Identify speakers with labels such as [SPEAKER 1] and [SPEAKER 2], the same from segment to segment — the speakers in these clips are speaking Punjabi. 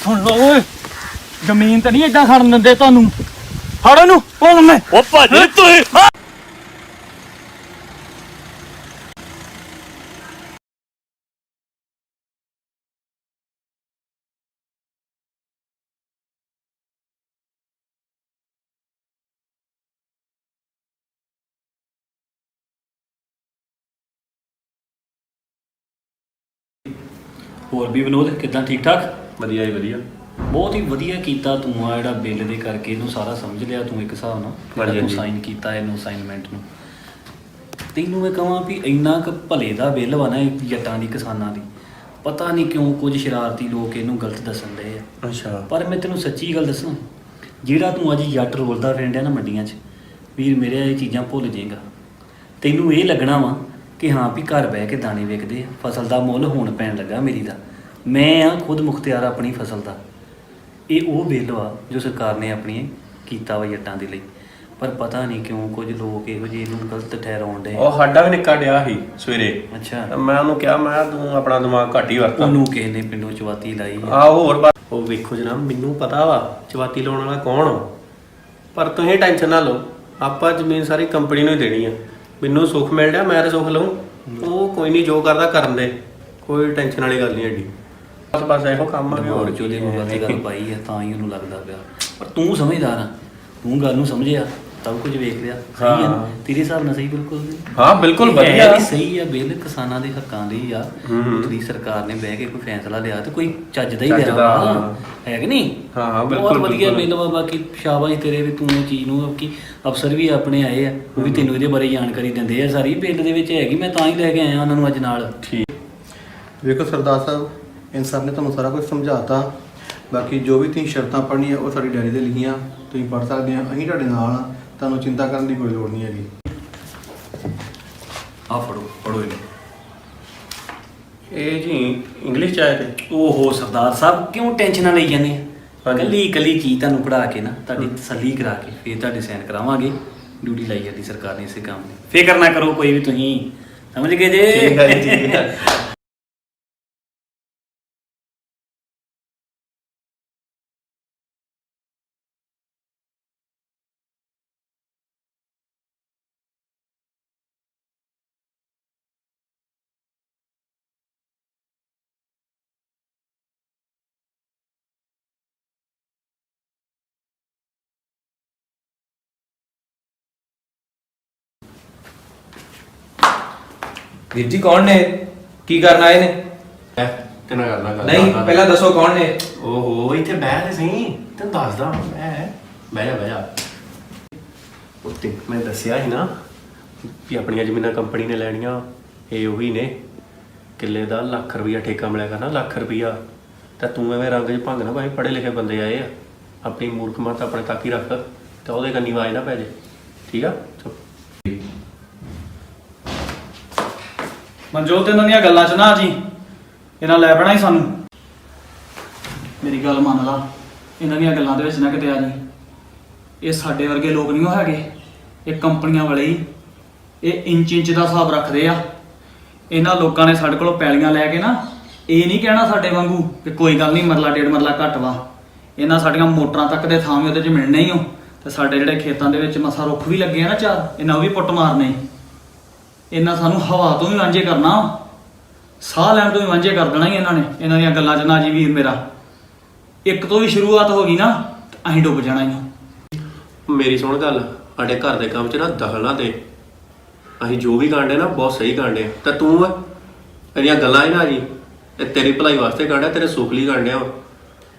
[SPEAKER 1] ਸੁਣ ਲਓ ਓਏ, ਜ਼ਮੀਨ ਤੇ ਨਹੀਂ ਏਦਾਂ ਖੜਨ ਦਿੰਦੇ ਤੁਹਾਨੂੰ। ਫੜ ਇਹਨੂੰ ਭੁੱਲ ਮੈਂ।
[SPEAKER 2] ਉਹ ਭਾਜੀ ਤੁਸੀਂ
[SPEAKER 3] ਹੋਰ ਵੀ ਵਿਨੋਦ ਕਿੱਦਾਂ ਠੀਕ ਠਾਕ?
[SPEAKER 2] ਵਧੀਆ ਜੀ ਵਧੀਆ।
[SPEAKER 3] ਬਹੁਤ ਹੀ ਵਧੀਆ ਕੀਤਾ ਤੂੰ ਆ ਜਿਹੜਾ ਬਿੱਲ ਦੇ ਕਰਕੇ ਇਹਨੂੰ ਸਾਰਾ ਸਮਝ ਲਿਆ ਤੂੰ ਇੱਕ ਹਿਸਾਬ ਨਾਲ ਜਿਹੜਾ ਤੂੰ
[SPEAKER 2] ਹਾਂਜੀ।
[SPEAKER 3] ਸਾਈਨ ਕੀਤਾ ਇਹਨੂੰ ਅਸਾਈਨਮੈਂਟ ਨੂੰ। ਤੈਨੂੰ ਮੈਂ ਕਹਾਂ ਵੀ ਇੰਨਾ ਕੁ ਭਲੇ ਦਾ ਬਿੱਲ ਵਾ ਨਾ ਇਹ ਜੱਟਾਂ ਦੀ ਕਿਸਾਨਾਂ ਦੀ, ਪਤਾ ਨਹੀਂ ਕਿਉਂ ਕੁਝ ਸ਼ਰਾਰਤੀ ਲੋਕ ਇਹਨੂੰ ਗਲਤ ਦੱਸਣ ਦੇ ਆ।
[SPEAKER 2] ਅੱਛਾ।
[SPEAKER 3] ਪਰ ਮੈਂ ਤੈਨੂੰ ਸੱਚੀ ਗੱਲ ਦੱਸਾਂ, ਜਿਹੜਾ ਤੂੰ ਅੱਜ ਜੱਟ ਰੋਲਦਾ ਫਿਰਦਿਆ ਨਾ ਮੰਡੀਆਂ 'ਚ, ਵੀਰ ਮੇਰੇ ਇਹ ਚੀਜ਼ਾਂ ਭੁੱਲ ਜਾਏਗਾ। ਤੈਨੂੰ ਇਹ ਲੱਗਣਾ ਵਾ ਕਿ ਹਾਂ ਵੀ ਘਰ ਬਹਿ ਕੇ ਦਾਣੇ ਵਿਕਦੇ ਆ, ਫਸਲ ਦਾ ਮੁੱਲ ਹੁਣ ਪੈਣ ਲੱਗਾ ਮੇਰੀ ਦਾ। ਮੈਂ ਆ ਖੁਦ ਮੁਖਤਿਆਰ ਆਪਣੀ ਫਸਲ ਦਾ। ਇਹ ਉਹ ਬਿੱਲ ਆ ਜੋ ਸਰਕਾਰ ਨੇ ਆਪਣੀ ਕੀਤਾ ਵਾ ਜੱਟਾਂ ਦੇ ਲਈ, ਪਰ ਪਤਾ ਨਹੀਂ ਕਿਉਂ ਕੁਝ ਲੋਕ ਇਹੋ ਜਿਹੇ ਇਹਨੂੰ ਗਲਤ ਠਹਿਰਾਉਣ ਦੇ।
[SPEAKER 2] ਉਹ ਸਾਡਾ ਵੀ ਨਿੱਕਾ ਡਿਆ ਸੀ ਸਵੇਰੇ।
[SPEAKER 3] ਅੱਛਾ।
[SPEAKER 2] ਮੈਂ ਉਹਨੂੰ ਕਿਹਾ ਮੈਂ ਤੂੰ ਆਪਣਾ ਦਿਮਾਗ ਘੱਟ ਹੀ ਵਰਤਾ।
[SPEAKER 3] ਉਹਨੂੰ ਕਿਸੇ ਨੇ ਪਿੰਡੋਂ ਚਵਾਤੀ ਲਾਈ ਆ।
[SPEAKER 2] ਉਹ ਵੇਖੋ ਜਨਾਬ, ਮੈਨੂੰ ਪਤਾ ਵਾ ਚਵਾਤੀ ਲਾਉਣ ਵਾਲਾ ਕੌਣ ਆ, ਪਰ ਤੁਸੀਂ ਟੈਨਸ਼ਨ ਨਾ ਲਓ, ਆਪਾਂ ਜ਼ਮੀਨ ਸਾਰੀ ਕੰਪਨੀ ਨੂੰ ਹੀ ਦੇਣੀ ਆ। ਮੈਨੂੰ ਸੁੱਖ ਮਿਲ ਰਿਹਾ, ਮੈਂ ਤਾਂ ਸੁੱਖ ਲਊਂ। ਉਹ ਕੋਈ ਨਹੀਂ, ਜੋ ਕਰਦਾ ਕਰਨ ਦੇ, ਕੋਈ ਟੈਨਸ਼ਨ ਵਾਲੀ ਗੱਲ ਨਹੀਂ ਐਡੀ। ਬਸ ਇਹੋ ਕੰਮ ਆ।
[SPEAKER 3] ਹੋਰ ਚੋਦੇ ਨੂੰ ਗਲਤ ਗੱਲ ਪਾਈ ਆ ਤਾਂ ਹੀ ਉਹਨੂੰ ਲੱਗਦਾ ਪਿਆ। ਪਰ ਤੂੰ ਸਮਝਦਾਰ ਆ, ਤੂੰ ਗੱਲ ਨੂੰ ਸਮਝਿਆ, ਸਭ ਕੁਝ ਵੇਖ ਲਿਆ। ਸਹੀ ਆ ਨਾ? ਤੇਰੇ ਹਿਸਾਬ ਨਾਲ ਸਹੀ ਬਿਲਕੁਲ।
[SPEAKER 2] ਹਾਂ ਬਿਲਕੁਲ
[SPEAKER 3] ਇਹ
[SPEAKER 2] ਵਧੀਆ
[SPEAKER 3] ਵੀ ਸਹੀ ਆ। ਬਿੱਲ ਕਿਸਾਨਾਂ ਦੇ ਹੱਕਾਂ ਲਈ ਆ। ਉਤਰੀ ਸਰਕਾਰ ਨੇ ਬਹਿ ਕੇ ਕੋਈ ਫੈਸਲਾ ਲਿਆ ਤੇ ਕੋਈ ਚੱਜ ਦਾ ਹੀ ਲਿਆ ਵਾ, ਹੈ ਕਿ ਨਹੀਂ?
[SPEAKER 2] ਹਾਂ
[SPEAKER 3] ਬਹੁਤ ਵਧੀਆ ਬਿੱਲ ਵਾ। ਬਾਕੀ ਸ਼ਾਬਾਸ਼ ਤੇਰੇ ਵੀ, ਤੂੰ ਇਹ ਚੀਜ਼ ਨੂੰ ਕਿ ਅਫਸਰ ਵੀ ਆਪਣੇ ਆਏ ਆ, ਉਹ ਵੀ ਤੈਨੂੰ ਇਹਦੇ ਬਾਰੇ ਜਾਣਕਾਰੀ ਦਿੰਦੇ ਆ ਸਾਰੀ। ਬਿੱਲ ਦੇ ਵਿੱਚ ਹੈਗੀ, ਮੈਂ ਤਾਂ ਹੀ ਲੈ ਕੇ ਆਇਆ ਉਹਨਾਂ ਨੂੰ ਅੱਜ ਨਾਲ।
[SPEAKER 2] ਠੀਕ।
[SPEAKER 4] ਵੇਖੋ ਸਰਦਾਰ ਸਾਹਿਬ, ਇਨਸਾਨ ਨੇ ਤੁਹਾਨੂੰ ਸਾਰਾ ਕੁਝ ਸਮਝਾਤਾ। ਬਾਕੀ ਜੋ ਵੀ ਤੁਸੀਂ ਸ਼ਰਤਾਂ ਪੜ੍ਹਨੀਆਂ ਉਹ ਸਾਡੀ ਡਾਇਰੀ 'ਤੇ ਲਿਖੀਆਂ, ਤੁਸੀਂ ਪੜ੍ਹ ਸਕਦੇ ਆ। ਅਸੀਂ ਤੁਹਾਡੇ ਨਾਲ ਆ, ਤੁਹਾਨੂੰ ਚਿੰਤਾ ਕਰਨ ਦੀ ਕੋਈ ਲੋੜ ਨਹੀਂ ਹੈਗੀ।
[SPEAKER 3] ਆ ਫੜੋ ਇਹਨੂੰ।
[SPEAKER 2] ਇਹ ਜੀ ਇੰਗਲਿਸ਼ ਚ ਆਏ ਤੇ।
[SPEAKER 3] ਓਹੋ ਸਰਦਾਰ ਸਾਹਿਬ, ਕਿਉਂ ਟੈਨਸ਼ਨਾਂ ਲਈ ਜਾਂਦੇ ਆ?
[SPEAKER 2] ਹਾਂਜੀ।
[SPEAKER 3] ਕੱਲੀ ਕੱਲੀ ਚੀਜ਼ ਤੁਹਾਨੂੰ ਪੜਾ ਕੇ ਨਾ, ਤੁਹਾਡੀ ਤਸੱਲੀ ਕਰਾ ਕੇ ਫਿਰ ਤੁਹਾਡੇ ਸਾਈਨ ਕਰਾਵਾਂਗੇ। ਡਿਊਟੀ ਲਾਈ ਜਾਂਦੀ ਸਰਕਾਰ ਨੇ ਇਸੇ ਕੰਮ ਦੀ। ਫਿਕਰ ਨਾ ਕਰੋ ਕੋਈ ਵੀ, ਤੁਸੀਂ ਸਮਝ ਗਏ ਜੇ?
[SPEAKER 2] ਠੀਕ ਹੈ ਜੀ, ਠੀਕ ਹੈ।
[SPEAKER 5] ਵੀਰ ਜੀ ਕੌਣ ਨੇ? ਕੀ ਕਰਨ ਆਏ ਨੇ?
[SPEAKER 2] ਕਿੰਨਾ ਕਰਨਾ ਗੱਲ?
[SPEAKER 5] ਨਹੀਂ ਪਹਿਲਾਂ ਦੱਸੋ ਕੌਣ ਨੇ?
[SPEAKER 2] ਓਹੋ ਇੱਥੇ ਬਹਿ ਤੇ ਸਹੀ, ਤੈਨੂੰ ਦੱਸਦਾ ਮੈਂ। ਬਹਿ ਜਾ। ਉੱਤੇ ਮੈਂ ਦੱਸਿਆ ਸੀ ਨਾ ਵੀ ਆਪਣੀਆਂ ਜ਼ਮੀਨਾਂ ਕੰਪਨੀ ਨੇ ਲੈਣੀਆਂ। ਇਹ ਉਹੀ ਨੇ, ਕਿੱਲੇ ਦਾ ਲੱਖ ਰੁਪਈਆ ਠੇਕਾ ਮਿਲਿਆ ਕਰਨਾ, ਲੱਖ ਰੁਪਈਆ। ਤਾਂ ਤੂੰ ਐਵੇਂ ਰੰਗ 'ਚ ਭੰਗ ਨਾ ਭਾਈ, ਪੜ੍ਹੇ ਲਿਖੇ ਬੰਦੇ ਆਏ ਆ। ਆਪਣੀ ਮੂਰਖ ਮਤ ਆਪਣੇ ਤੱਕ ਹੀ ਰੱਖ, ਤੇ ਉਹਦੇ ਕੰਨੀ ਆਵਾਜ਼ ਨਾ ਪੈ ਜੇ। ਠੀਕ ਆ? ਚੁੱਪ।
[SPEAKER 1] ਮਨਜੋਤ ਇਹਨਾਂ ਦੀਆਂ ਗੱਲਾਂ 'ਚ ਨਾ ਜੀ, ਇਹਨਾਂ ਲੈ ਪੈਣਾ ਹੀ ਸਾਨੂੰ। ਮੇਰੀ ਗੱਲ ਮੰਨ ਲਾ, ਇਹਨਾਂ ਦੀਆਂ ਗੱਲਾਂ ਦੇ ਵਿੱਚ ਨਾ ਕਿਤੇ ਆ ਜੀ। ਇਹ ਸਾਡੇ ਵਰਗੇ ਲੋਕ ਨਹੀਂ ਹੈਗੇ, ਇਹ ਕੰਪਨੀਆਂ ਵਾਲੇ ਹੀ। ਇਹ ਇੰਚ ਦਾ ਹਿਸਾਬ ਰੱਖਦੇ ਆ। ਇਹਨਾਂ ਲੋਕਾਂ ਨੇ ਸਾਡੇ ਕੋਲੋਂ ਪੈਲੀਆਂ ਲੈ ਕੇ ਨਾ, ਇਹ ਨਹੀਂ ਕਹਿਣਾ ਸਾਡੇ ਵਾਂਗੂ ਕਿ ਕੋਈ ਗੱਲ ਨਹੀਂ, ਮਰਲਾ ਡੇਢ ਮਰਲਾ ਘੱਟ ਵਾ। ਇਹਨਾਂ ਸਾਡੀਆਂ ਮੋਟਰਾਂ ਤੱਕ ਦੇ ਥਾਂ ਵੀ ਉਹਦੇ 'ਚ ਮਿਲਣੇ ਹੀ ਹੋ। ਤੇ ਸਾਡੇ ਜਿਹੜੇ ਖੇਤਾਂ ਦੇ ਵਿੱਚ ਮਸਾ ਰੁੱਖ ਵੀ ਲੱਗੇ ਆ ਨਾ ਚਾਰ, ਇਹਨਾਂ ਉਹ ਵੀ ਪੁੱਟ ਮਾਰਨੇ। ਇਹਨਾਂ ਸਾਨੂੰ ਹਵਾ ਤੋਂ ਵੀ ਵਾਂਝੇ ਕਰਨਾ, ਸਾਹ ਲੈਣ ਤੋਂ ਵੀ ਵਾਂਝੇ ਕਰ ਦੇਣਾ ਹੀ ਇਹਨਾਂ ਨੇ। ਇਹਨਾਂ ਦੀਆਂ ਗੱਲਾਂ 'ਚ ਨਾ ਜੀ ਵੀਰ ਮੇਰਾ, ਇੱਕ ਤੋਂ ਵੀ ਸ਼ੁਰੂਆਤ ਹੋ ਗਈ ਨਾ ਤੇ ਅਸੀਂ ਡੁੱਬ ਜਾਣਾ ਹੀ।
[SPEAKER 2] ਮੇਰੀ ਸੁਣ ਗੱਲ, ਸਾਡੇ ਘਰ ਦੇ ਕੰਮ 'ਚ ਨਾ ਦਖਲ ਨਾ ਦੇ। ਅਸੀਂ ਜੋ ਵੀ ਕਾਂਡੇ ਨਾ ਬਹੁਤ ਸਹੀ ਕਾਂਡੇ, ਤੇ ਤੂੰ ਇਹਦੀਆਂ ਗੱਲਾਂ ਹੀ ਨਾ ਜੀ, ਇਹ ਤੇਰੀ ਭਲਾਈ ਵਾਸਤੇ ਕਾਂਡਿਆ, ਤੇਰੇ ਸੁੱਖ ਲਈ ਕਾਂਡਿਆ ਵਾ।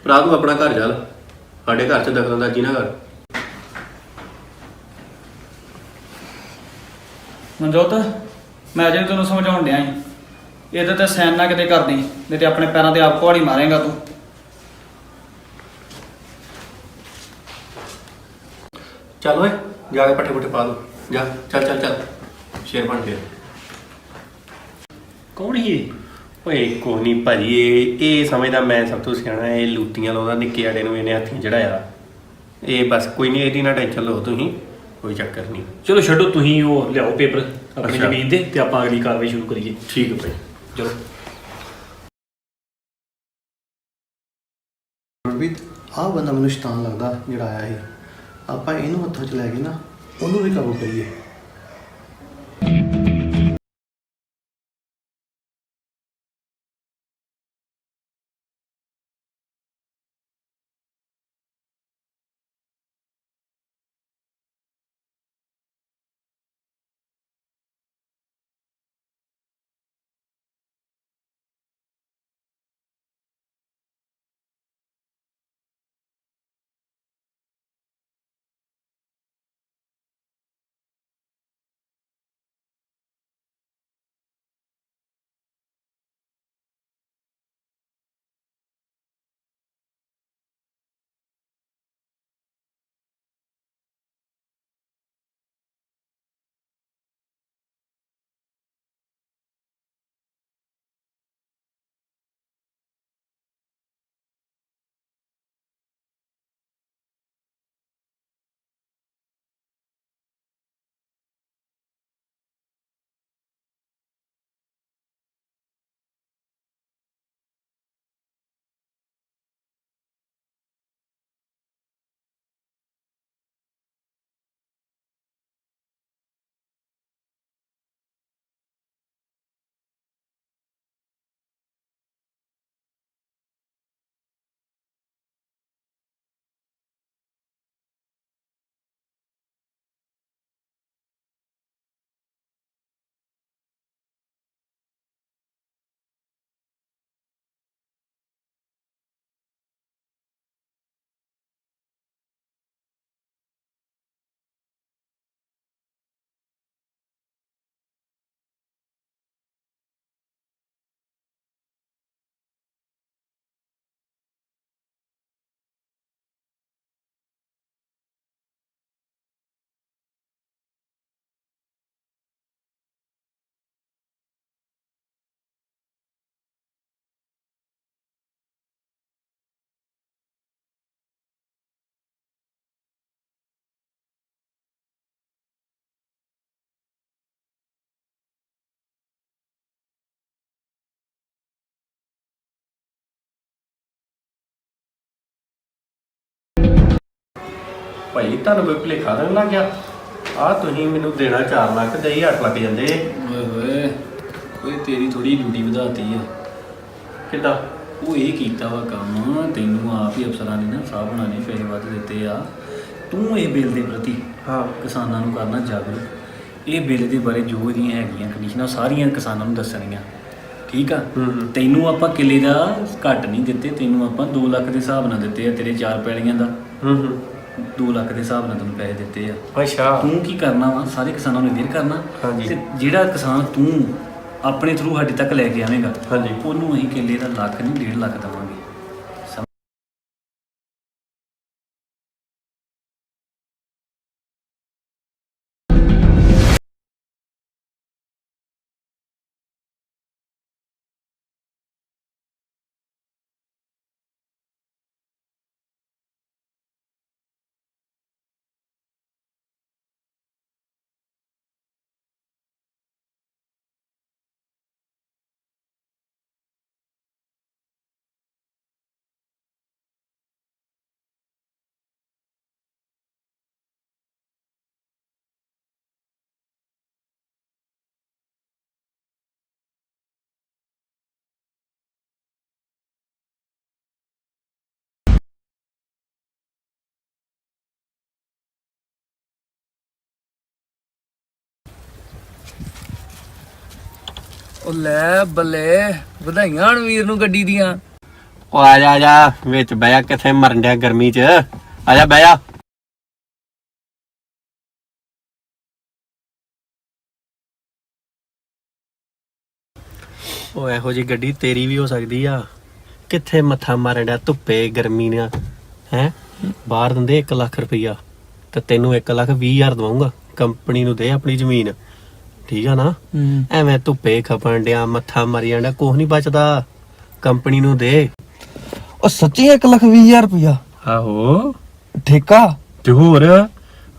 [SPEAKER 2] ਭਰਾ ਤੂੰ ਆਪਣਾ ਘਰ ਚੱਲ, ਸਾਡੇ ਘਰ 'ਚ ਦਖਲਅੰਦਾਜ਼ੀ ਨਾ ਕਰ।
[SPEAKER 1] ਮਨਜੋਤ, ਮੈਂ ਅਜੇ ਤੈਨੂੰ ਸਮਝਾਉਣ ਡਿਆ ਸੀ, ਇਹਦੇ ਤੇ ਸੈਨ ਨਾ ਕਿਤੇ ਕਰਦੀ, ਨਹੀਂ ਤੇ ਆਪਣੇ ਪੈਰਾਂ ਤੇ ਆਪ ਕੁਹਾੜੀ ਮਾਰੇਗਾ ਤੂੰ।
[SPEAKER 2] ਚੱਲ ਓਏ, ਜਾ ਕੇ ਪੱਠੇ ਪੁੱਠੇ ਪਾ ਦੋ। ਜਾ ਚੱਲ ਸ਼ੇਰ ਬਣ ਕੇ।
[SPEAKER 3] ਕੌਣ ਹੀ ਇਹ?
[SPEAKER 2] ਓਏ ਕੋਈ ਨਹੀਂ ਭਾਜੀ, ਇਹ ਸਮਝਦਾ ਮੈਂ ਸਭ ਤੋਂ ਸਿਆਣਾ। ਇਹ ਲੂਤੀਆਂ ਲਾਉਂਦਾ ਨਿੱਕੇ ਆੜੇ ਨੂੰ, ਇਹਨੇ ਹੱਥੀਂ ਚੜਾਇਆ। ਇਹ ਬਸ ਕੋਈ ਨਹੀਂ, ਇਹਦੀ ਨਾ ਟੈਨਸ਼ਨ ਲਓ ਤੁਸੀਂ, ਕੋਈ ਚੱਕਰ ਨਹੀਂ।
[SPEAKER 3] ਚਲੋ ਛੱਡੋ, ਤੁਸੀਂ ਉਹ ਲਿਆਓ ਪੇਪਰ ਆਪਣੀ
[SPEAKER 2] ਅੱਛਾ।
[SPEAKER 3] ਜ਼ਮੀਨ ਦੇ ਤੇ ਆਪਾਂ ਅਗਲੀ ਕਾਰਵਾਈ ਸ਼ੁਰੂ ਕਰੀਏ।
[SPEAKER 2] ਠੀਕ ਹੈ ਭਾਈ।
[SPEAKER 3] ਚਲੋ।
[SPEAKER 4] ਗੁਰਪ੍ਰੀਤ ਆਹ ਬੰਦਾ ਮੈਨੂੰ ਸ਼ੈਤਾਨ ਲੱਗਦਾ ਜਿਹੜਾ ਆਇਆ ਸੀ। ਆਪਾਂ ਇਹਨੂੰ ਹੱਥਾਂ 'ਚ ਲੈ ਕੇ ਨਾ ਉਹਨੂੰ ਵੀ ਕਾਬੂ ਕਰੀਏ।
[SPEAKER 2] ਭਾਈ ਤੁਹਾਨੂੰ ਕੋਈ ਭੁਲੇਖਾ ਤਾਂ ਨਹੀਂ ਲੱਗ ਗਿਆ? ਆ ਤੁਸੀਂ ਮੈਨੂੰ ਦੇਣਾ 4 ਲੱਖ ਤੇ ਹੀ 8 ਲੱਗ ਜਾਂਦੇ।
[SPEAKER 3] ਓਏ ਹੋਏ ਓਏ ਤੇਰੀ ਥੋੜੀ ਡਿਊਟੀ ਵਧਾਤੀ ਆ।
[SPEAKER 2] ਕਿੱਦਾਂ?
[SPEAKER 3] ਉਹ ਇਹ ਕੀਤਾ ਵਾ ਕੰਮ, ਤੈਨੂੰ ਆਪ ਹੀ ਅਫਸਰਾਂ ਨੇ ਨਾ ਸਾਹਬਣਾ ਨੇ ਪੈਸੇ ਵੱਧ ਦਿੱਤੇ ਆ। ਤੂੰ ਇਹ ਬਿੱਲ ਦੇ ਪ੍ਰਤੀ
[SPEAKER 2] ਹਾਂ
[SPEAKER 3] ਕਿਸਾਨਾਂ ਨੂੰ ਕਰਨਾ ਜਾਗਰੂਕ। ਇਹ ਬਿੱਲ ਦੇ ਬਾਰੇ ਜੋ ਇਹਦੀਆਂ ਹੈਗੀਆਂ ਕੰਡੀਸ਼ਨਾਂ ਸਾਰੀਆਂ ਕਿਸਾਨਾਂ ਨੂੰ ਦੱਸਣੀਆਂ, ਠੀਕ ਆ। ਤੈਨੂੰ ਆਪਾਂ ਕਿੱਲੇ ਦਾ ਘੱਟ ਨਹੀਂ ਦਿੱਤੇ, ਤੈਨੂੰ ਆਪਾਂ 2 ਲੱਖ ਦੇ ਹਿਸਾਬ ਨਾਲ ਦਿੱਤੇ ਆ। ਤੇਰੇ 4 ਪੈਲੀਆਂ ਦਾ 2 ਲੱਖ ਦੇ ਹਿਸਾਬ ਨਾਲ ਤੈਨੂੰ ਪੈਸੇ ਦਿੱਤੇ ਆ।
[SPEAKER 2] ਅੱਛਾ
[SPEAKER 3] ਤੂੰ ਕੀ ਕਰਨਾ ਵਾ, ਸਾਰੇ ਕਿਸਾਨਾਂ ਨੂੰ ਅਵੇਅਰ ਕਰਨਾ।
[SPEAKER 2] ਹਾਂਜੀ।
[SPEAKER 3] ਤੇ ਜਿਹੜਾ ਕਿਸਾਨ ਤੂੰ ਆਪਣੇ ਥਰੂ ਸਾਡੇ ਤੱਕ ਲੈ ਕੇ ਆਵੇਂਗਾ
[SPEAKER 2] ਹਾਂਜੀ।
[SPEAKER 3] ਉਹਨੂੰ ਅਸੀਂ ਕਿੱਲੇ ਦਾ ਲੱਖ ਨਹੀਂ 1.5 ਲੱਖ ਦੇਵਾਂਗੇ।
[SPEAKER 5] ਉਹ ਲੈ ਬੱਲੇ, ਵਧਾਈਆਂ ਹਣ ਵੀਰ ਨੂੰ ਗੱਡੀ ਦੀਆਂ।
[SPEAKER 2] ਉਹ ਆ ਜਾ ਵਿੱਚ ਬਹਿ ਜਾ, ਕਿੱਥੇ ਮਰਨ ਡਿਆ ਗਰਮੀ 'ਚ। ਆ ਜਾ ਬਹਿ ਜਾ। ਉਹ ਇਹੋ ਜੀ ਗੱਡੀ ਤੇਰੀ ਵੀ ਹੋ ਸਕਦੀ ਆ। ਕਿੱਥੇ ਮੱਥਾ ਮਾਰਨ ਡਿਆ ਧੁੱਪੇ ਗਰਮੀ ਨਾਲ ਹੈ। ਬਾਹਰ ਦਿੰਦੇ 1 ਲੱਖ ਰੁਪਈਆ ਤੇ ਤੈਨੂੰ 1,20,000 ਦਵਾਉਂਗਾ। ਕੰਪਨੀ ਨੂੰ ਦੇ ਆਪਣੀ ਜ਼ਮੀਨ, ਠੀਕ ਆ ਨਾ। ਐਵੇਂ ਧੁੱਪੇ ਖਪਣ ਡਿਆ, ਮੱਥਾ ਮਾਰੀ ਜਾਂਦਾ, ਕੁਛ ਨਹੀਂ ਬਚਦਾ। ਕੰਪਨੀ ਨੂੰ ਦੇ।
[SPEAKER 5] ਉਹ ਸੱਚੀ 1,20,000 ਰੁਪਇਆ
[SPEAKER 2] ਆਹੋ
[SPEAKER 5] ਠੇਕਾ?
[SPEAKER 2] ਤੇ ਹੋਰ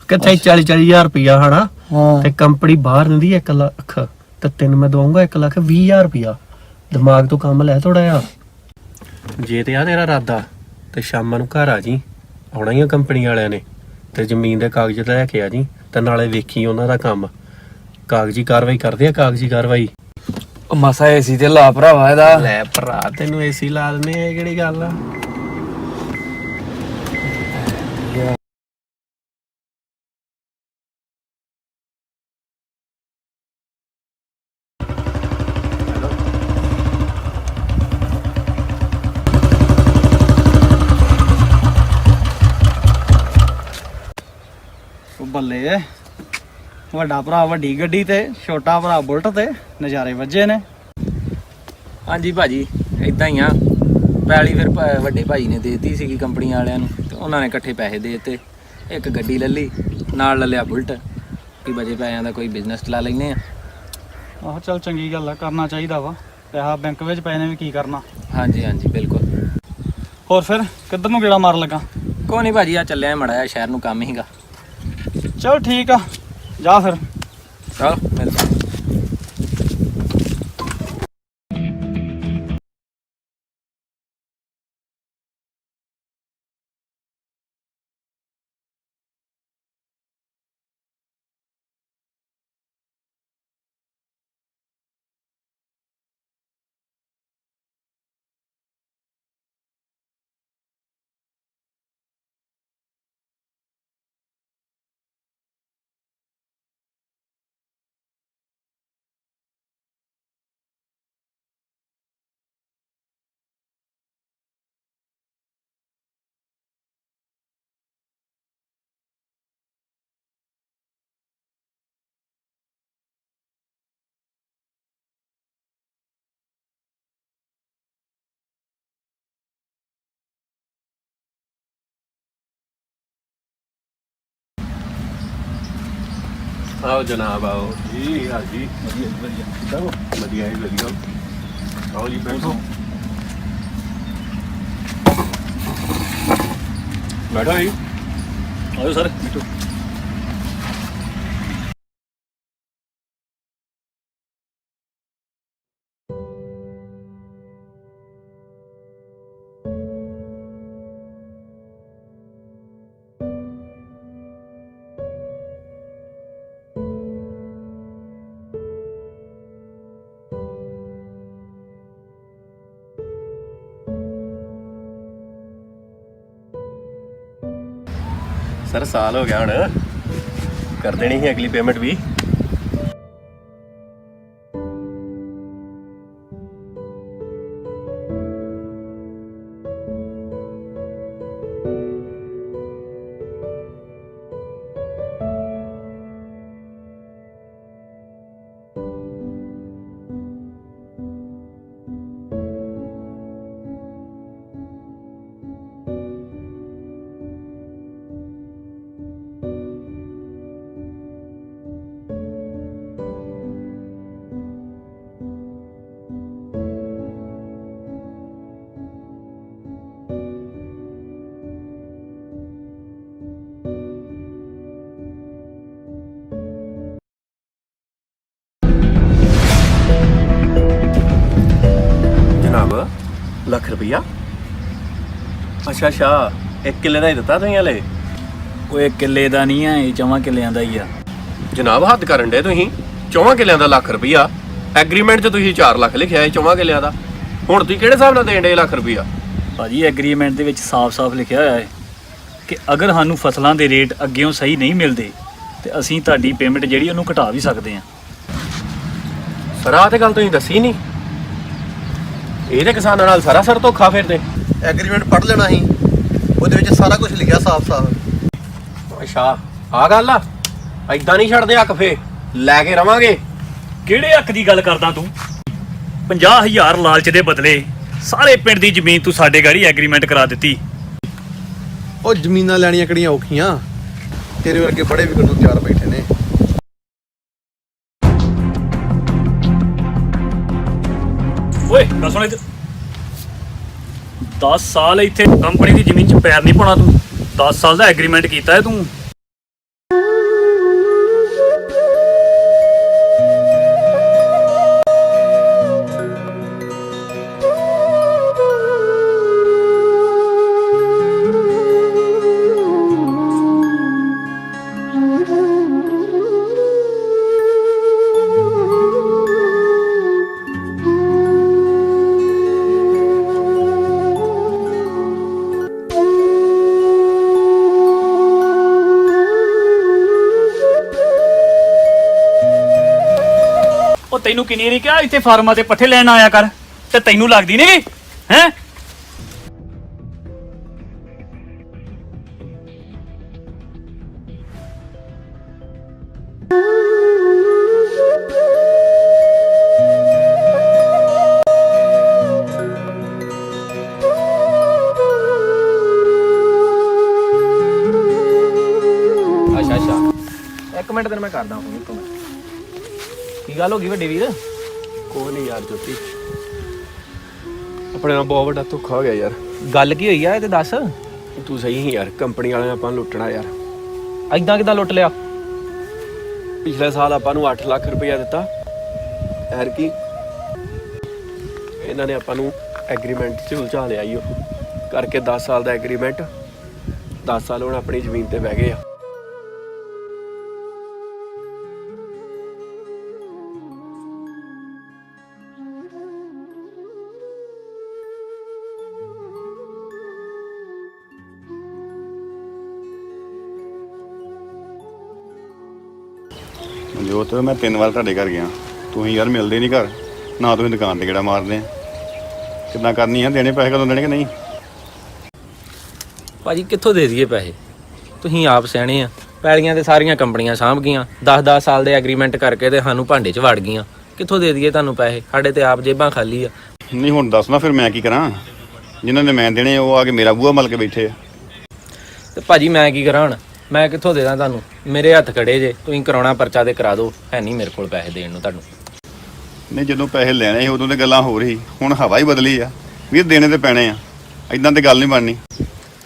[SPEAKER 2] ਕਿੱਥੇ 40,000 ਰੁਪਈਆ ਹਨਾ।
[SPEAKER 5] ਹਾਂ
[SPEAKER 2] ਤੇ ਕੰਪਨੀ ਬਾਹਰ ਦਿੰਦੀ 1 ਲੱਖ ਤੇ ਤੈਨੂੰ ਮੈਂ ਦਵਾਉਂਗਾ 1,20,000 ਰੁਪਈਆ। ਦਿਮਾਗ ਤੋਂ ਕੰਮ ਲੈ ਥੋੜਾ ਜਿਹਾ। ਜੇ ਤੇ ਆ ਤੇਰਾ ਇਰਾਦਾ ਤੇ ਸ਼ਾਮਾਂ ਨੂੰ ਘਰ ਆ ਜੀ। ਆਉਣਾ ਹੀ ਆ ਕੰਪਨੀ ਵਾਲਿਆਂ ਨੇ ਤੇ ਜ਼ਮੀਨ ਦੇ ਕਾਗਜ਼ ਲੈ ਕੇ ਆ ਜੀ ਤੇ ਨਾਲੇ ਵੇਖੀ ਉਹਨਾਂ ਦਾ ਕੰਮ। ਕਾਗਜ਼ੀ ਕਾਰਵਾਈ ਕਰਦੇ ਆ, ਕਾਗਜ਼ੀ ਕਾਰਵਾਈ।
[SPEAKER 5] ਉਹ ਮਸਾ ਏਸੀ ਤੇ ਲਾ ਭਰਾਵਾ ਇਹਦਾ।
[SPEAKER 2] ਲੈ ਭਰਾ ਤੈਨੂੰ ਏਸੀ ਲਾ ਦਿੰਦੇ ਆ, ਕਿਹੜੀ ਗੱਲ ਆ।
[SPEAKER 1] ਉਹ ਬੱਲੇ, ਵੱਡਾ ਭਰਾ ਵੱਡੀ ਗੱਡੀ ਤੇ ਛੋਟਾ ਭਰਾ ਬੁਲਟ ਤੇ ਨਜ਼ਾਰੇ ਵੱਜੇ ਨੇ।
[SPEAKER 5] ਹਾਂਜੀ ਭਾਜੀ, ਇਦਾਂ ਹੀ ਆ। ਪੈਲੀ ਫਿਰ ਵੱਡੇ ਭਾਈ ਨੇ ਦੇ ਦਿੱਤੀ ਸੀਗੀ ਕੰਪਨੀ ਵਾਲਿਆਂ ਨੂੰ ਤੇ ਉਹਨਾਂ ਨੇ ਇਕੱਠੇ ਪੈਸੇ ਦੇ ਦਿੱਤੇ। ਇੱਕ ਗੱਡੀ ਲੈ ਲਈ, ਨਾਲ ਲੈ ਲਿਆ ਬੁਲਟ ਕਿ ਬਜੇ ਪੈਸਿਆਂ ਦਾ ਕੋਈ ਬਿਜ਼ਨਸ ਚਲਾ ਲੈਨੇ ਆ।
[SPEAKER 1] ਆਹੋ ਚੱਲ ਚੰਗੀ ਗੱਲ ਆ, ਕਰਨਾ ਚਾਹੀਦਾ ਵਾ। ਪੈਸਾ ਬੈਂਕ ਵਿੱਚ ਪਏ ਨੇ ਵੀ ਕੀ ਕਰਨਾ।
[SPEAKER 5] ਹਾਂਜੀ ਹਾਂਜੀ ਬਿਲਕੁਲ।
[SPEAKER 1] ਹੋਰ ਫਿਰ ਕਿੱਧਰ ਨੂੰ ਗੇੜਾ ਮਾਰਨ ਲੱਗਾ?
[SPEAKER 5] ਕੋਈ ਨਹੀਂ ਭਾਜੀ, ਆ ਚੱਲਿਆ ਮੜਾ ਜਿਹਾ ਸ਼ਹਿਰ ਨੂੰ, ਕੰਮ ਹੀਗਾ।
[SPEAKER 1] ਚਲ ਠੀਕ ਆ, ਜਾ ਫਿਰ।
[SPEAKER 5] ਚਲ ਮਿਲਦੇ।
[SPEAKER 2] ਆਓ ਜਨਾਬ, ਆਓ ਜੀ। ਹਾਂਜੀ ਵਧੀਆ ਵਧੀਆ ਵਧੀਆ ਜੀ, ਵਧੀਆ। ਆਓ ਜੀ, ਬੈਠੋ ਬੈਠੋ ਜੀ।
[SPEAKER 3] ਆਓ ਸਰ, ਬੈਠੋ।
[SPEAKER 2] ਸਰ ਸਾਲ ਹੋ ਗਿਆ ਹੁਣ, ਕਰ ਦੇਣੀ ਸੀ ਅਗਲੀ ਪੇਮੈਂਟ ਵੀ। ਜਨਾਬ, ਲੱਖ ਰੁਪਈਆ? ਅੱਛਾ ਅੱਛਾ, 1 ਕਿੱਲੇ ਦਾ ਹੀ ਦਿੱਤਾ ਤੁਸੀਂ ਹਲੇ?
[SPEAKER 3] ਉਹ 1 ਕਿੱਲੇ ਦਾ ਨਹੀਂ ਆ, ਇਹ 4 ਕਿੱਲਿਆਂ ਦਾ ਹੀ ਆ।
[SPEAKER 2] ਜਨਾਬ ਹੱਦ ਕਰਨ ਡੇ ਤੁਸੀਂ। 4 ਕਿੱਲਿਆਂ ਦਾ ਲੱਖ ਰੁਪਈਆ? ਐਗਰੀਮੈਂਟ 'ਚ ਤੁਸੀਂ 4 ਲੱਖ ਲਿਖਿਆ ਹੈ 4 ਕਿੱਲਿਆਂ ਦਾ। ਹੁਣ ਤੁਸੀਂ ਕਿਹੜੇ ਹਿਸਾਬ ਨਾਲ ਦੇਣ ਡੇ ਲੱਖ ਰੁਪਈਆ?
[SPEAKER 3] ਭਾਜੀ ਐਗਰੀਮੈਂਟ ਦੇ ਵਿੱਚ ਸਾਫ਼-ਸਾਫ਼ ਲਿਖਿਆ ਹੋਇਆ ਹੈ ਕਿ ਅਗਰ ਸਾਨੂੰ ਫਸਲਾਂ ਦੇ ਰੇਟ ਅੱਗੇੋਂ ਸਹੀ ਨਹੀਂ ਮਿਲਦੇ ਤੇ ਅਸੀਂ ਤੁਹਾਡੀ ਪੇਮੈਂਟ ਜਿਹੜੀ ਉਹਨੂੰ ਘਟਾ ਵੀ ਸਕਦੇ ਹਾਂ।
[SPEAKER 2] ਸਰ ਆਹ ਤੇ ਗੱਲ ਤੁਸੀਂ ਦੱਸੀ ਨਹੀਂ। ਇਹ ਤੇ ਕਿਸਾਨਾਂ ਨਾਲ ਸਰਾਸਰ ਧੋਖਾ ਫਿਰਦੇ।
[SPEAKER 4] ਐਗਰੀਮੈਂਟ ਪੜ੍ਹ ਲੈਣਾ ਸੀ, ਉਹਦੇ ਵਿੱਚ ਸਾਰਾ ਕੁਝ ਲਿਖਿਆ ਸਾਫ਼-ਸਾਫ਼।
[SPEAKER 2] ਅੱਛਾ ਆਹ ਗੱਲ ਆ। ਐਦਾਂ ਨਹੀਂ ਛੱਡਦੇ ਹੱਕ, ਫੇ ਲੈ ਕੇ ਰਵਾਂਗੇ।
[SPEAKER 3] ਕਿਹੜੇ ਹੱਕ ਦੀ ਗੱਲ ਕਰਦਾ ਤੂੰ? 50,000 ਲਾਲਚ ਦੇ ਬਦਲੇ ਸਾਰੇ ਪਿੰਡ ਦੀ ਜ਼ਮੀਨ ਤੂੰ ਸਾਡੇ ਗਾੜੀ ਐਗਰੀਮੈਂਟ ਕਰਾ ਦਿੱਤੀ।
[SPEAKER 4] ਉਹ ਜ਼ਮੀਨਾਂ ਲੈਣੀਆਂ ਕਿਹੜੀਆਂ ਔਖੀਆਂ, ਤੇਰੇ ਵਰਗੇ ਬੜੇ ਵੀ ਨੂੰ ਤਿਆਰ ਬੈਠੇ ਨੇ।
[SPEAKER 3] ਓਏ ਗੱਲ ਸੁਣ ਇੱਧਰ। 10 ਸਾਲ ਇੱਥੇ ਕੰਪਨੀ ਦੀ ਜ਼ਮੀਨ 'ਚ ਪੈਰ ਨਹੀਂ ਪਾਉਣਾ ਤੂੰ। 10 ਸਾਲ ਦਾ ਐਗਰੀਮੈਂਟ ਕੀਤਾ ਹੈ ਤੂੰ। ਤੈਨੂੰ ਕਿੰਨੀ ਵਾਰੀ ਕਿਹਾ ਇੱਥੇ ਫਾਰਮਾਂ ਤੇ ਪੱਠੇ ਲੈਣ ਆਇਆ ਕਰ ਤੇ ਤੈਨੂੰ ਲੱਗਦੀ ਨਹੀਂ ਹੈ।
[SPEAKER 5] ਅੱਛਾ ਅੱਛਾ, ਇੱਕ ਮਿੰਟ ਤੈਨੂੰ ਮੈਂ ਕਰਦਾ ਫੋਨ, ਇੱਕ ਮਿੰਟ। ਕੀ ਗੱਲ ਹੋ ਗਈ ਵੱਡੇ ਵੀਰ?
[SPEAKER 2] ਕੋਈ ਨਹੀਂ ਯਾਰ ਜੋਤੀ, ਆਪਣੇ ਨਾਲ ਬਹੁਤ ਵੱਡਾ ਧੋਖਾ ਹੋ ਗਿਆ ਯਾਰ।
[SPEAKER 5] ਗੱਲ ਕੀ ਹੋਈ ਆ ਇਹ ਤੇ ਦੱਸ।
[SPEAKER 2] ਤੂੰ ਸਹੀ ਹੀ ਯਾਰ, ਕੰਪਨੀ ਵਾਲਿਆਂ ਨੇ ਆਪਾਂ ਨੂੰ ਲੁੱਟਣਾ ਯਾਰ।
[SPEAKER 5] ਐਦਾਂ ਕਿਦਾਂ ਲੁੱਟ ਲਿਆ?
[SPEAKER 2] ਪਿਛਲੇ ਸਾਲ ਆਪਾਂ ਨੂੰ 8 ਲੱਖ ਰੁਪਇਆ ਦਿੱਤਾ, ਐਰ ਕੀ ਇਹਨਾਂ ਨੇ ਆਪਾਂ ਨੂੰ ਐਗਰੀਮੈਂਟ 'ਚ ਉਲਝਾ ਲਿਆ ਈ ਉਹ ਕਰਕੇ 10 ਸਾਲ ਦਾ ਐਗਰੀਮੈਂਟ। 10 ਸਾਲ ਹੁਣ ਆਪਣੀ ਜ਼ਮੀਨ ਤੇ ਬਹਿ ਗਏ ਆ।
[SPEAKER 6] ਜੋਤ, ਮੈਂ 3 ਵਾਰ ਤੁਹਾਡੇ ਘਰ ਗਿਆ, ਤੁਸੀਂ ਯਾਰ ਮਿਲਦੇ ਨਹੀਂ ਘਰ, ਨਾ ਤੁਸੀਂ ਦੁਕਾਨ ਤੇ ਗੇੜਾ ਮਾਰਦੇ ਆ। ਕਿੱਦਾਂ ਕਰਨੀ ਆ, ਦੇਣੇ ਪੈਸੇ ਕਦੋਂ ਦੇਣੇ ਕਿ ਨਹੀਂ?
[SPEAKER 5] ਭਾਜੀ ਕਿੱਥੋਂ ਦੇ ਦਈਏ ਪੈਸੇ? ਤੁਸੀਂ ਆਪ ਸਿਆਣੇ ਆ, ਪੈਲੀਆਂ ਤੇ ਸਾਰੀਆਂ ਕੰਪਨੀਆਂ ਸਾਂਭ ਗਈਆਂ, 10-10 ਸਾਲ ਦੇ ਐਗਰੀਮੈਂਟ ਕਰਕੇ ਤੇ ਸਾਨੂੰ ਭਾਂਡੇ 'ਚ ਵੜ ਗਈਆਂ। ਕਿੱਥੋਂ ਦੇ ਦਈਏ ਤੁਹਾਨੂੰ ਪੈਸੇ? ਸਾਡੇ ਤੇ ਆਪ ਜੇਬਾਂ ਖਾਲੀ ਆ।
[SPEAKER 6] ਨਹੀਂ ਹੁਣ ਦੱਸ ਨਾ ਫਿਰ ਮੈਂ ਕੀ ਕਰਾਂ? ਜਿਨ੍ਹਾਂ ਨੇ ਮੈਂ ਦੇਣੇ ਉਹ ਆ ਕੇ ਮੇਰਾ ਬੂਹਾ ਮਲ ਕੇ ਬੈਠੇ ਆ।
[SPEAKER 5] ਤੇ ਭਾਜੀ ਮੈਂ ਕੀ ਕਰਾਂ ਹੁਣ? ਮੈਂ ਕਿੱਥੋਂ ਦੇ ਦਾਂ ਤੁਹਾਨੂੰ? ਮੇਰੇ ਹੱਥ ਖੜੇ ਜੇ, ਤੁਸੀਂ ਕਰਾਉਣਾ ਪਰਚਾ ਤੇ ਕਰਾ ਦਿਓ। ਹੈ ਨਹੀਂ ਮੇਰੇ ਕੋਲ ਪੈਸੇ ਦੇਣ ਨੂੰ ਤੁਹਾਨੂੰ।
[SPEAKER 6] ਨਹੀਂ ਜਦੋਂ ਪੈਸੇ ਲੈਣੇ ਸੀ ਉਦੋਂ ਤੇ ਗੱਲਾਂ ਹੋ ਰਹੀ, ਹੁਣ ਹਵਾ ਹੀ ਬਦਲੀ ਆ ਵੀਰ, ਦੇਣੇ ਤੇ ਪੈਣੇ ਆ। ਇਦਾਂ ਤੇ ਗੱਲ ਨਹੀਂ ਬਣਨੀ।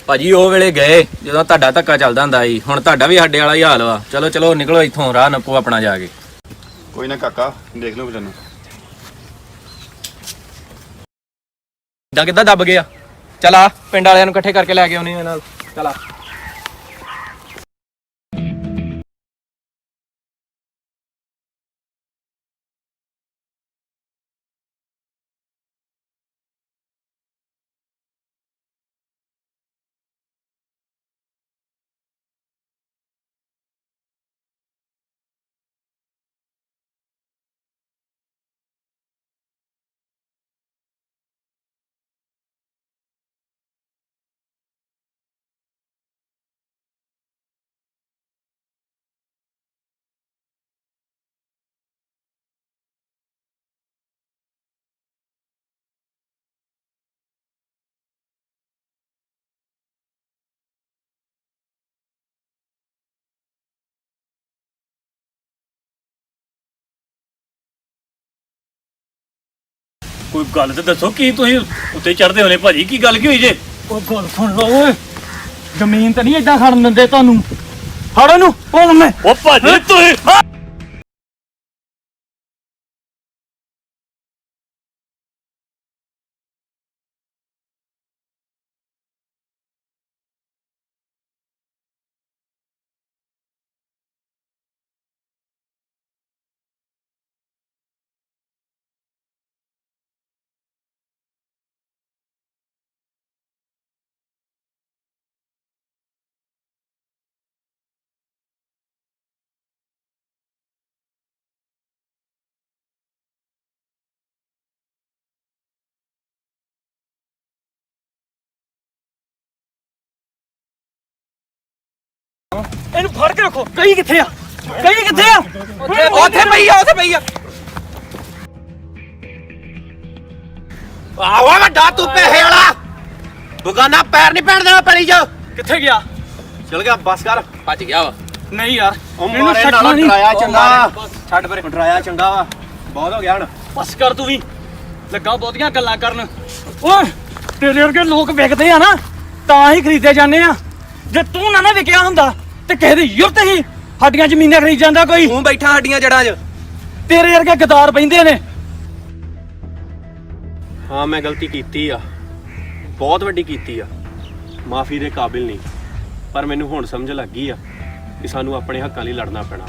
[SPEAKER 5] ਭਾਜੀ ਉਹ ਵੇਲੇ ਗਏ ਜਦੋਂ ਤੁਹਾਡਾ ਧੱਕਾ ਚੱਲਦਾ ਹੁੰਦਾ ਸੀ, ਹੁਣ ਤੁਹਾਡਾ ਵੀ ਸਾਡੇ ਵਾਲਾ ਹੀ ਹਾਲ ਵਾ। ਚਲੋ ਚਲੋ ਨਿਕਲੋ ਇੱਥੋਂ, ਰਾਹ ਨੱਪੋ ਆਪਣਾ ਜਾ ਕੇ।
[SPEAKER 6] ਕੋਈ ਨਾ ਕਾਕਾ, ਦੇਖ ਲਓ ਤੈਨੂੰ।
[SPEAKER 5] ਇਦਾਂ ਕਿੱਦਾਂ ਦੱਬ ਗਿਆ? ਚੱਲ ਆ, ਪਿੰਡ ਵਾਲਿਆਂ ਨੂੰ ਇਕੱਠੇ ਕਰਕੇ ਲੈ ਕੇ ਆਉਣੀ ਨਾਲ। ਚੱਲ ਆ।
[SPEAKER 3] ਕੋਈ ਗੱਲ ਤੇ ਦੱਸੋ, ਕੀ ਤੁਸੀਂ ਉੱਤੇ ਚੜਦੇ ਹੋਣੇ ਭਾਜੀ? ਕੀ ਗੱਲ ਕੀ ਹੋਈ ਜੇ?
[SPEAKER 1] ਉਹ ਗੱਲ ਸੁਣ ਲਓ ਓਏ, ਜ਼ਮੀਨ ਤੇ ਨਹੀਂ ਏਦਾਂ ਖੜਨ ਦਿੰਦੇ ਤੁਹਾਨੂੰ। ਫੜ ਇਹਨੂੰ, ਉਹ ਮੈਂ
[SPEAKER 3] ਉਹ ਭਾਜੀ ਤੁਸੀਂ
[SPEAKER 1] ਇਹਨੂੰ ਫੜ ਕੇ ਰੱਖੋ। ਕਹੀ ਕਿੱਥੇ ਆ? ਕਹੀ ਕਿੱਥੇ ਆ?
[SPEAKER 5] ਉੱਥੇ ਪਈ ਆ, ਉੱਥੇ ਪਈ ਆ।
[SPEAKER 2] ਆਹੋ ਵੱਡਾ ਤੂੰ ਪੈਸੇ ਵਾਲਾ, ਬਗਾਨਾ ਪੈਰ ਨਹੀਂ ਪੈਣ ਦੇਣਾ ਪੈਲੀ 'ਚ।
[SPEAKER 1] ਕਿੱਥੇ ਗਿਆ?
[SPEAKER 2] ਚਲ ਗਿਆ, ਬਸ ਕਰ।
[SPEAKER 5] ਭੱਜ ਗਿਆ ਵਾ।
[SPEAKER 1] ਨਹੀਂ ਯਾਰ,
[SPEAKER 2] ਉਹ
[SPEAKER 1] ਇਹਨੂੰ
[SPEAKER 2] ਮਾਰੇ
[SPEAKER 1] ਛੱਡਣਾ
[SPEAKER 2] ਨਾਲ
[SPEAKER 1] ਨਹੀਂ।
[SPEAKER 2] ਡਰਾਇਆ ਚੰਗਾ, ਛੱਡ ਪਰੇ। ਡਰਾਇਆ ਚੰਗਾ ਵਾ, ਬਹੁਤ ਹੋ ਗਿਆ ਹੁਣ।
[SPEAKER 1] ਬਸ ਕਰ ਤੂੰ ਵੀ, ਲੱਗਾ ਬਹੁਤੀਆਂ ਗੱਲਾਂ ਕਰਨ। ਓਏ ਤੇਰੇ ਵਰਗੇ ਲੋਕ ਵਿਕਦੇ ਆ ਨਾ, ਤਾਂ ਹੀ ਖਰੀਦੇ ਜਾਂਦੇ ਆ। ਜੇ ਤੂੰ ਨਾ ਵਿਕਿਆ ਹੁੰਦਾ ਤੇ ਕਿਸੇ ਦੀ ਯੁਰਤ ਹੀ ਸਾਡੀਆਂ ਜ਼ਮੀਨਾਂ ਖਰੀਦ ਜਾਂਦਾ ਕੋਈ।
[SPEAKER 5] ਤੂੰ ਬੈਠਾ ਸਾਡੀਆਂ ਜੜ੍ਹਾਂ 'ਚ।
[SPEAKER 1] ਤੇਰੇ ਵਰਗੇ ਗਦਾਰ ਬਹਿੰਦੇ ਨੇ।
[SPEAKER 2] ਹਾਂ ਮੈਂ ਗਲਤੀ ਕੀਤੀ ਆ, ਬਹੁਤ ਵੱਡੀ ਕੀਤੀ ਆ, ਮਾਫੀ ਦੇ ਕਾਬਿਲ ਨਹੀਂ। ਪਰ ਮੈਨੂੰ ਹੁਣ ਸਮਝ ਲੱਗ ਗਈ ਆ ਕਿ ਸਾਨੂੰ ਆਪਣੇ ਹੱਕਾਂ ਲਈ ਲੜਨਾ ਪੈਣਾ।